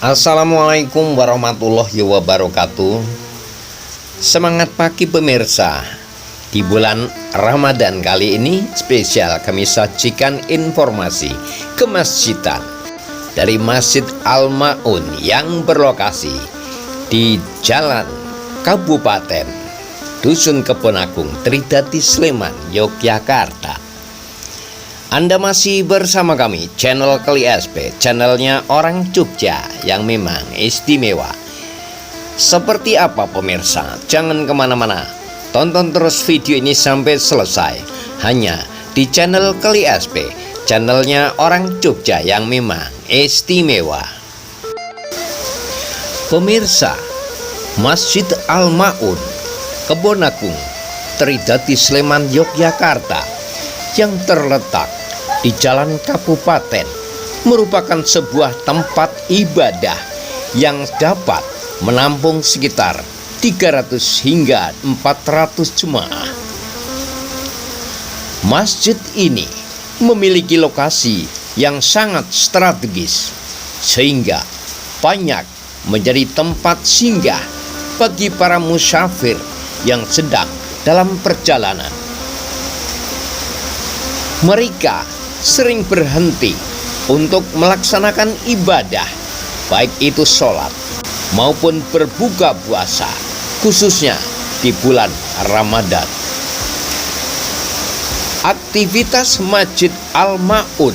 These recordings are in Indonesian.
Assalamualaikum warahmatullahi wabarakatuh. Semangat pagi pemirsa. Di bulan Ramadan kali ini spesial kami sajikan informasi kemasjidan dari Masjid Al-Ma'un yang berlokasi di Jalan Kabupaten Dusun Kebon Agung, Tridati, Sleman, Yogyakarta. Anda masih bersama kami, channel Keli SP, channelnya orang Jogja yang memang istimewa. Seperti apa pemirsa? Jangan kemana-mana, tonton terus video ini sampai selesai, hanya di channel Keli SP, channelnya orang Jogja yang memang istimewa. Pemirsa, Masjid Al-Ma'un, Kebon Agung, Tridati, Sleman, Yogyakarta yang terletak di Jalan Kabupaten merupakan sebuah tempat ibadah yang dapat menampung sekitar 300 hingga 400 jemaah. Masjid ini memiliki lokasi yang sangat strategis sehingga banyak menjadi tempat singgah bagi para musafir yang sedang dalam perjalanan. Mereka sering berhenti untuk melaksanakan ibadah, baik itu sholat maupun berbuka puasa, khususnya di bulan Ramadan. Aktivitas Masjid Al-Ma'un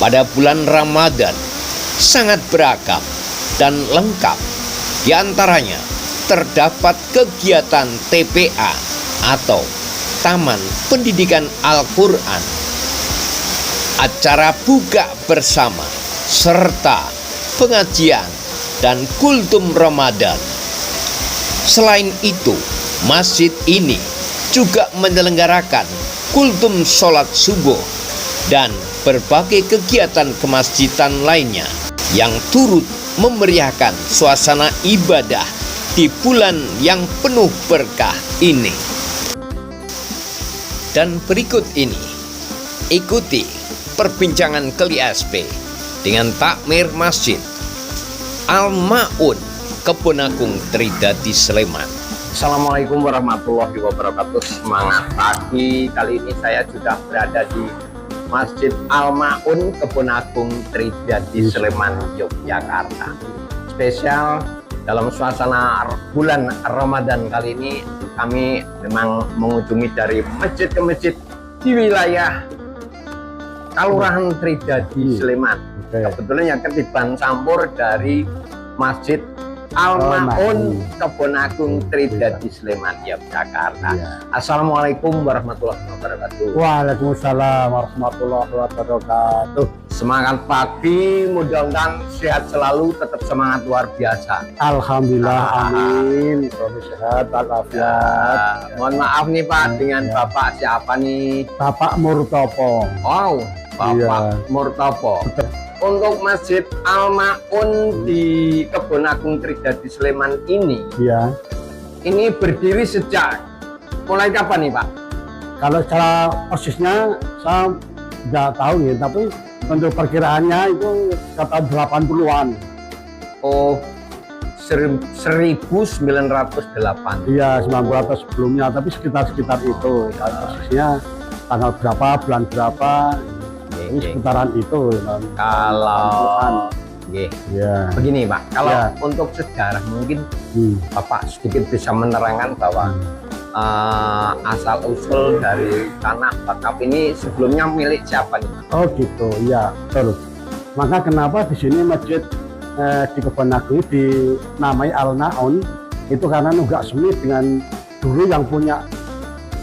pada bulan Ramadan sangat beragam dan lengkap. Di antaranya terdapat kegiatan TPA atau Taman Pendidikan Al-Quran, acara buka bersama, serta pengajian dan kultum Ramadan. Selain itu, masjid ini juga menyelenggarakan kultum sholat subuh dan berbagai kegiatan kemasjidan lainnya yang turut memeriahkan suasana ibadah di bulan yang penuh berkah ini. Dan berikut ini, ikuti perbincangan Keli SP dengan takmir Masjid Al-Ma'un, Kebon Agung, Tridati, Sleman. Assalamualaikum warahmatullahi wabarakatuh. Semangat pagi. Kali ini saya sudah berada di Masjid Al-Ma'un, Kebon Agung, Tridati, Sleman, Yogyakarta. Spesial dalam suasana bulan Ramadan kali ini, kami memang mengunjungi dari masjid ke masjid di wilayah Kelurahan Tridati, Sleman. Kebetulan yang ketiban campur dari Masjid Al-Ma'un, Kebon Agung, Tridati, Sleman, Yogyakarta. Assalamualaikum warahmatullahi wabarakatuh. Waalaikumsalam warahmatullahi wabarakatuh. Semangat pagi, mudah-mudahan sehat selalu, tetap semangat luar biasa. Alhamdulillah, amin. Selalu sehat, walafiat. Mohon maaf nih Pak, dengan Bapak siapa nih? Bapak Murtopo. Wow, Bapak Murtopo. Untuk Masjid Al-Ma'un di Kebon Agung, Tridati, Sleman ini, ini berdiri sejak mulai kapan nih Pak? Kalau secara persisnya saya nggak tahu ya, tapi untuk perkiraannya itu kata 80-an. Oh, 1908. Iya, 1900 sebelumnya, tapi sekitar itu. Kalau persisnya tanggal berapa, bulan berapa, ini sekitaran itu. Kalau begini Pak, kalau untuk sejarah mungkin Bapak sedikit bisa menerangkan bahwa asal usul dari tanah wakaf ini sebelumnya milik siapa nih? Oh gitu, iya betul. Maka kenapa di sini masjid di Kebon Agung dinamai Al-Ma'un itu karena nunggak semi dengan dulu yang punya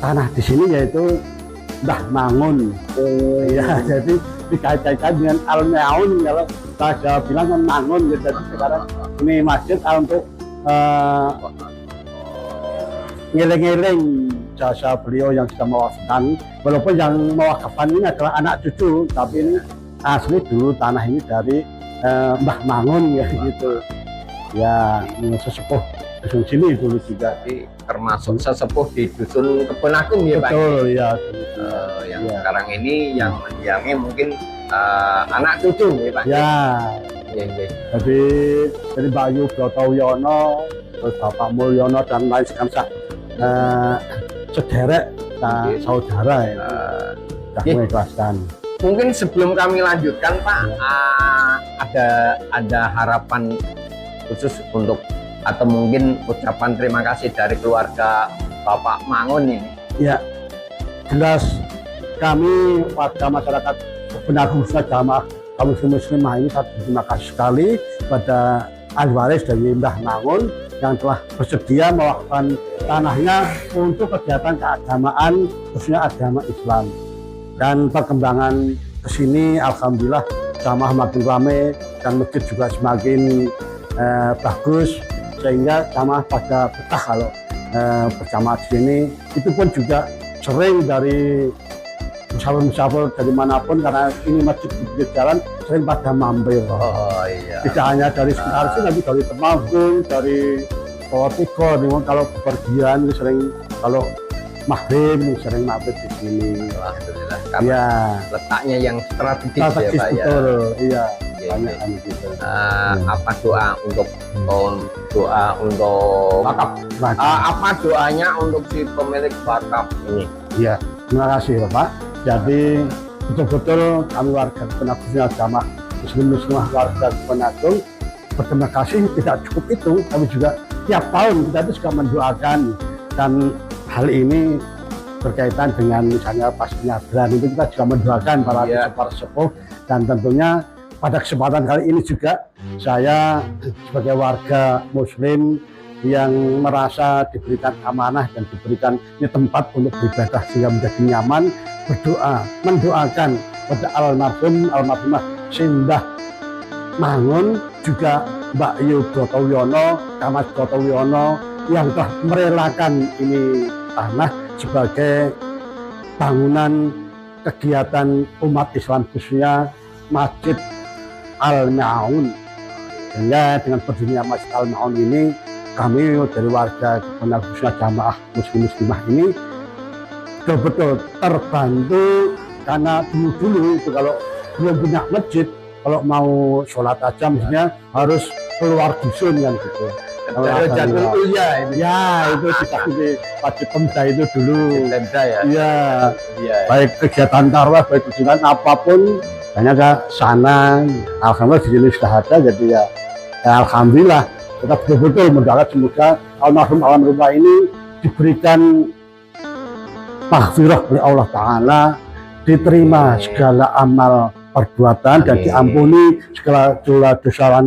tanah di sini yaitu Mbah Mangun. Iya, jadi dikait-kaitkan dengan Al-Ma'un. Kalau saya bilang kan Mangun, jadi sekarang ini masjid untuk ngiling-ngiling jasa beliau yang sudah mewakafkan. Walaupun yang mewakafkan ini adalah anak cucu, tapi ini asli dulu tanah ini dari Mbah Mangun ya gitu. Ya, sesepuh dusun sini dulu juga. Termasuk sesepuh di dusun Kebon Agung ya Pak? Betul ya. Yang sekarang ini yang mendiami mungkin anak cucu ya Pak? Ya. Jadi Bayu Brotoyono, terus Bapak Mulyono dan lain sebagainya, sederek saudara ya, mengikhlaskan. Mungkin sebelum kami lanjutkan Pak, ada harapan khusus untuk atau mungkin ucapan terima kasih dari keluarga Bapak Mangun ini. Ya, jelas kami warga masyarakat benar khususnya jamaah kaum muslimah ini sangat berterima kasih sekali kepada ahli waris dari Mbah Mangun yang telah bersedia melakukan tanahnya untuk kegiatan keagamaan khususnya agama Islam. Dan perkembangan kesini alhamdulillah jamaah makin ramai dan masjid juga semakin bagus, sehingga jamaah pada betah kalau berjamaah di sini. Itu pun juga sering dari musafir dari manapun, karena ini masjid di pinggir jalan, sering pada mampir. Oh iya. Tidak hanya dari sekitar sini, tapi dari Temanggung, dari Purwokerto, kalau bepergian sering, kalau maghrib sering mampir di sini. Alhamdulillah. Karena Ya, letaknya yang strategis ya strategis Pak ya. betul. Iya. Iya, Banyak iya. kan gitu. Apa doa untuk wakaf? Apa doanya untuk si pemilik wakaf ini? Iya, terima kasih Bapak. Jadi betul-betul kami warga Kepenagung jamaah muslimah warga Kepenagung berterima kasih. Tidak cukup itu, kami juga tiap tahun kita itu juga mendoakan, dan hal ini berkaitan dengan misalnya pas penyadaran itu kita juga mendoakan para sepuh, dan tentunya pada kesempatan kali ini juga saya sebagai warga muslim yang merasa diberikan amanah dan diberikan ini tempat untuk beribadah sehingga menjadi nyaman, mendoakan pada almarhumah Simbah Mangun, juga Mbak Yu Brotoyono, Kamas Brotoyono yang telah merelakan ini tanah sebagai bangunan kegiatan umat Islam khususnya Masjid Al-Ma'un. Sehingga dengan berdirinya Masjid Al-Ma'un ini, kami dari warga Kepenagung khususnya jamaah muslimah ini betul-betul terbantu, karena dulu itu kalau belum punya masjid, kalau mau sholat aja misalnya harus keluar dusun kan gitu. Ya itu di Wajib Pemda itu dulu. Iya. Baik kegiatan tarwah, baik kegiatan apapun, hanya ke sana. Alhamdulillah di sini sudah ada, jadi ya alhamdulillah kita betul-betul mendoakan semoga almarhumah ini diberikan maghfirah oleh Allah Ta'ala, diterima segala amal perbuatan dan diampuni segala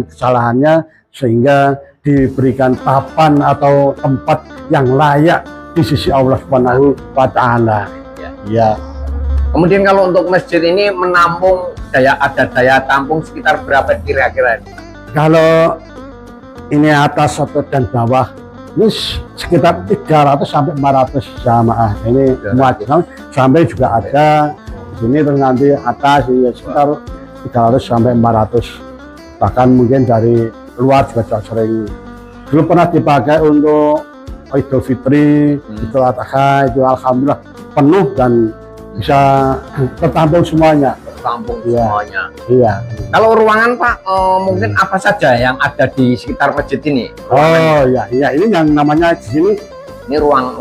kesalahannya, sehingga diberikan papan atau tempat yang layak di sisi Allah Subhanahu wa Ta'ala. Ya. Kemudian kalau untuk masjid ini menampung daya tampung sekitar berapa kira-kira? Kalau ini atas atau dan bawah ini sekitar 300 sampai 400 jamaah. Ini muadzin sampai juga ada di sini, terus nanti atas ya sekitar 300 sampai 400. Bahkan mungkin dari luar juga sering. Dulu pernah dipakai untuk Idul Fitri, Idul Adha, itu alhamdulillah penuh dan bisa tertampung semuanya. Semuanya. Iya. Kalau ruangan Pak, mungkin apa saja yang ada di sekitar masjid ini? Oh iya, ini yang namanya di sini. Ini ruang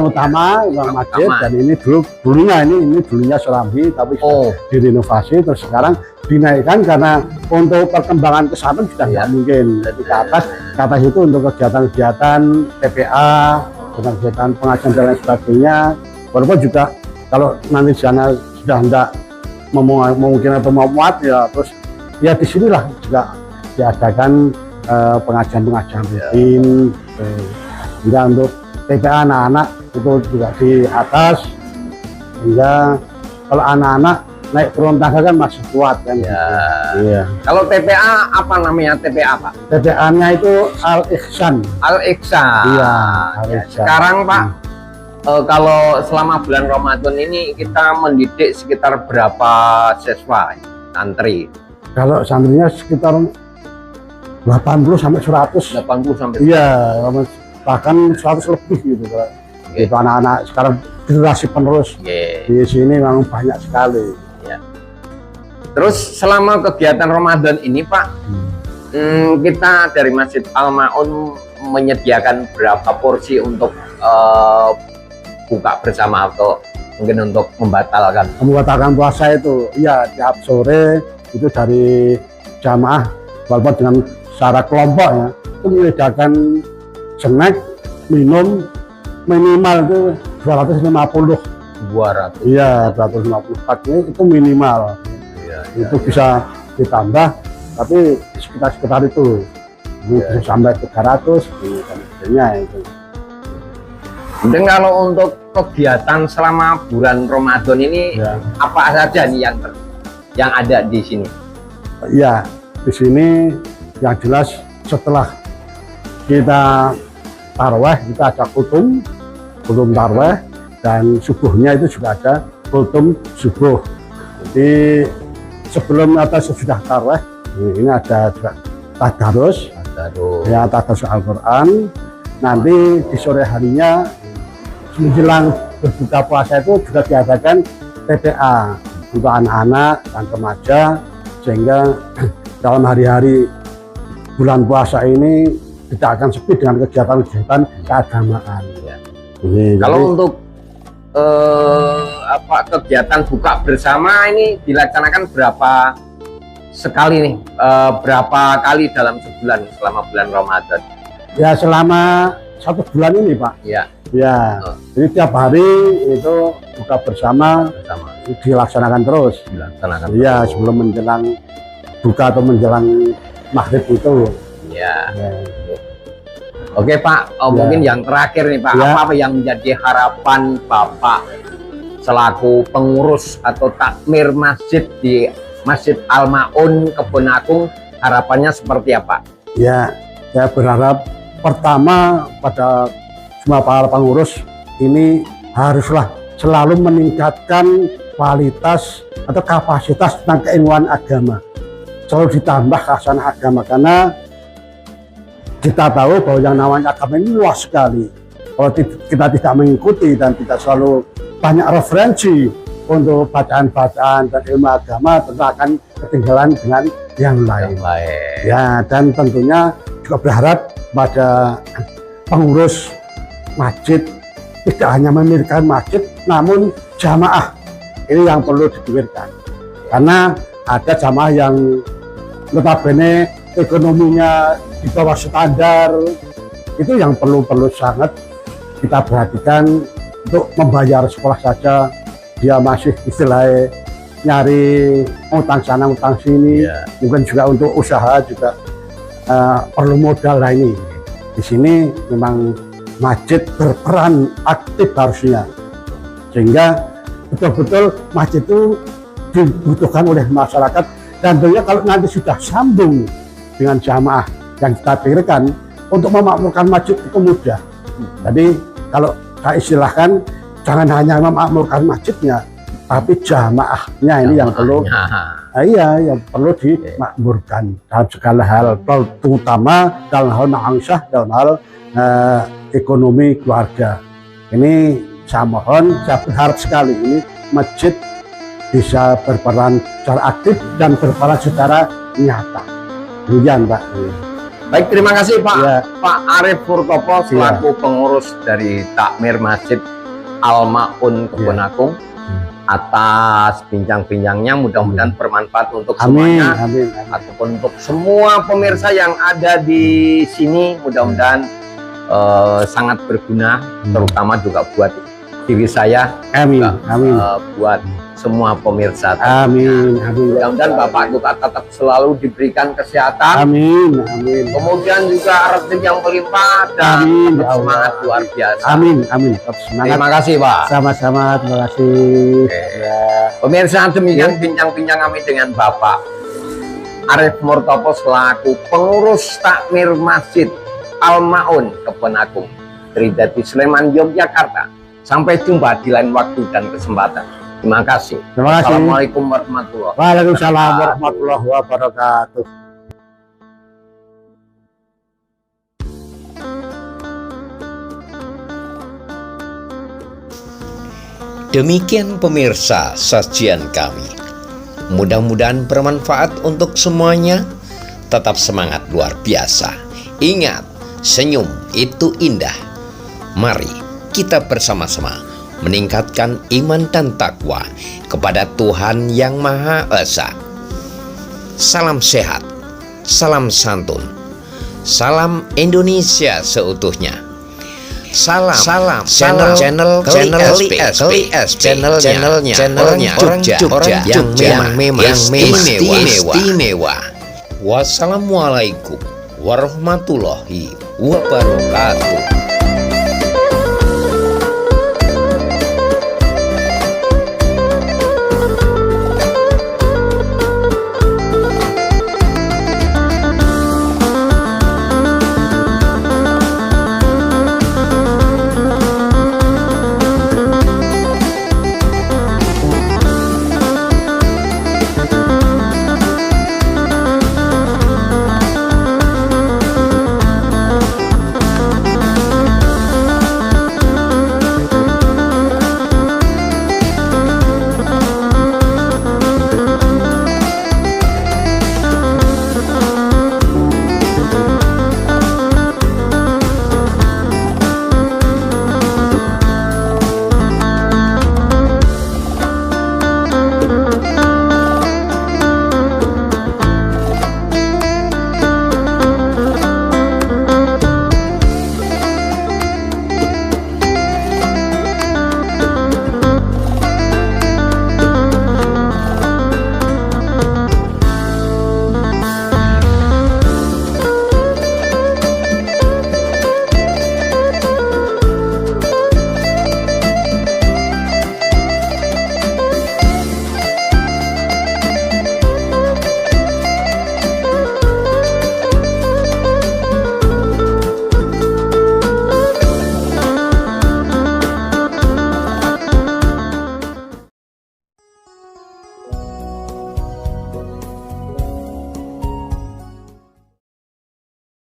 utama, ruang masjid, dan ini dulunya Serambi, tapi sudah direnovasi, terus sekarang dinaikkan karena untuk perkembangan ke sana sudah nggak mungkin. Jadi ke atas itu untuk kegiatan-kegiatan TPA, kegiatan pengajian dan lain sebagainya. Walaupun juga kalau nanti di sana sudah tidak mungkin atau mau muat ya, terus ya disinilah juga diadakan pengajian rutin. Hingga untuk TPA anak-anak itu juga di atas, hingga kalau anak-anak naik turun tangga kan masih kuat kan. Iya. Kalau TPA apa namanya TPA Pak? TPA-nya itu Al-Ihsan. Al-Ihsan. Iya. Al-Ihsan. Sekarang Pak, kalau selama bulan Ramadan ini kita mendidik sekitar berapa siswa santri? Kalau santrinya sekitar 80 sampai 100. 80 sampai 100. Iya, bahkan 100 lebih gitu. Itu anak-anak sekarang generasi penerus di sini memang banyak sekali. Terus selama kegiatan Ramadan ini Pak, Kita dari Masjid Al-Maun menyediakan berapa porsi untuk buka bersama atau mungkin untuk membatalkan puasa itu ya tiap sore itu dari jamaah walaupun dengan secara kelompok ya itu menyediakan snack minum minimal itu 250. 200. Iya 250 paknya itu minimal. Itu bisa ditambah tapi sekitar itu bisa sampai 300 gitu kan itu. Dan kalau untuk kegiatan selama bulan Ramadan ini apa saja nih yang ada di sini? Ya, di sini yang jelas setelah kita taraweh kita ada kultum taraweh dan subuhnya itu juga ada kultum subuh. Jadi sebelum atau sesudah taraweh ini ada juga tadarus ya tadarus Al-Quran. Nanti di sore harinya menjelang berbuka puasa itu juga diadakan TPA untuk anak-anak dan remaja sehingga dalam hari-hari bulan puasa ini tidak akan sepi dengan kegiatan-kegiatan keagamaan. Kalau untuk kegiatan buka bersama ini dilaksanakan berapa sekali nih? Berapa kali dalam sebulan selama bulan Ramadan? Ya selama 1 bulan ini Pak. Ya, jadi tiap hari itu buka bersama dilaksanakan terus. Iya, sebelum menjelang buka atau menjelang maghrib itu. Oke Pak, mungkin yang terakhir nih Pak, apa yang menjadi harapan Bapak selaku pengurus atau takmir masjid di Masjid Al-Maun Kebon Agung, harapannya seperti apa? Ya, saya berharap pertama pada semua para pengurus ini haruslah selalu meningkatkan kualitas atau kapasitas tentang keilmuan agama, selalu ditambah khasanah agama karena kita tahu bahwa yang namanya agama ini luas sekali. Kalau kita tidak mengikuti dan tidak selalu banyak referensi untuk bacaan-bacaan dan ilmu agama, tentu akan ketinggalan dengan yang lain. Ya, dan tentunya juga berharap pada pengurus masjid tidak hanya memikirkan masjid, namun jamaah ini yang perlu dipikirkan. Karena ada jamaah yang notabene ekonominya di bawah standar, itu yang perlu sangat kita perhatikan. Untuk membayar sekolah saja dia masih istilahnya nyari utang sana utang sini, mungkin juga untuk usaha juga perlu modal lah ini. Di sini memang masjid berperan aktif harusnya, sehingga betul-betul masjid itu dibutuhkan oleh masyarakat. Dan tentunya kalau nanti sudah sambung dengan jamaah yang kita pikirkan untuk memakmurkan masjid itu mudah. Jadi kalau saya istilahkan jangan hanya memakmurkan masjidnya, tapi jamaahnya ini yang perlu yang perlu dimakmurkan dalam segala hal, terutama dalam hal ma'asyah, dalam hal ekonomi keluarga. Ini saya mohon, saya berharap sekali ini masjid bisa berperan secara aktif dan berperan secara nyata. Demikian Pak. Baik, terima kasih Pak Pak Arif Purtopo selaku pengurus dari Takmir Masjid Al-Maun Kebon Agung atas bincang-bincangnya. Mudah-mudahan bermanfaat untuk semuanya, ataupun untuk semua pemirsa yang ada di sini. Mudah-mudahan sangat berguna, terutama juga buat diri saya. Amin. Buat semua pemirsa. Amin. Mudah-mudahan Bapak kita tetap selalu diberikan kesehatan. Amin. Kemudian juga rezeki yang melimpah dan semangat luar biasa. Amin. Terima kasih Pak. Sama-sama, terima kasih. Pemirsa, demikian bincang-bincang kami dengan Bapak Arif Purtopo selaku pengurus takmir Masjid Al-Maun Kebon Agung, Tridadi Sleman, Yogyakarta. Sampai jumpa di lain waktu dan kesempatan. Terima kasih. Assalamualaikum warahmatullahi wabarakatuh. Waalaikumsalam warahmatullahi wabarakatuh. Demikian pemirsa sajian kami. Mudah-mudahan bermanfaat untuk semuanya. tetap semangat luar biasa. Ingat, senyum itu indah. Mari kita bersama-sama meningkatkan iman dan takwa kepada Tuhan Yang Maha Esa. Salam sehat, salam santun, salam Indonesia seutuhnya. Salam channel channelnya orang Jogja yang memang istimewa. Wassalamualaikum warahmatullahi wabarakatuh.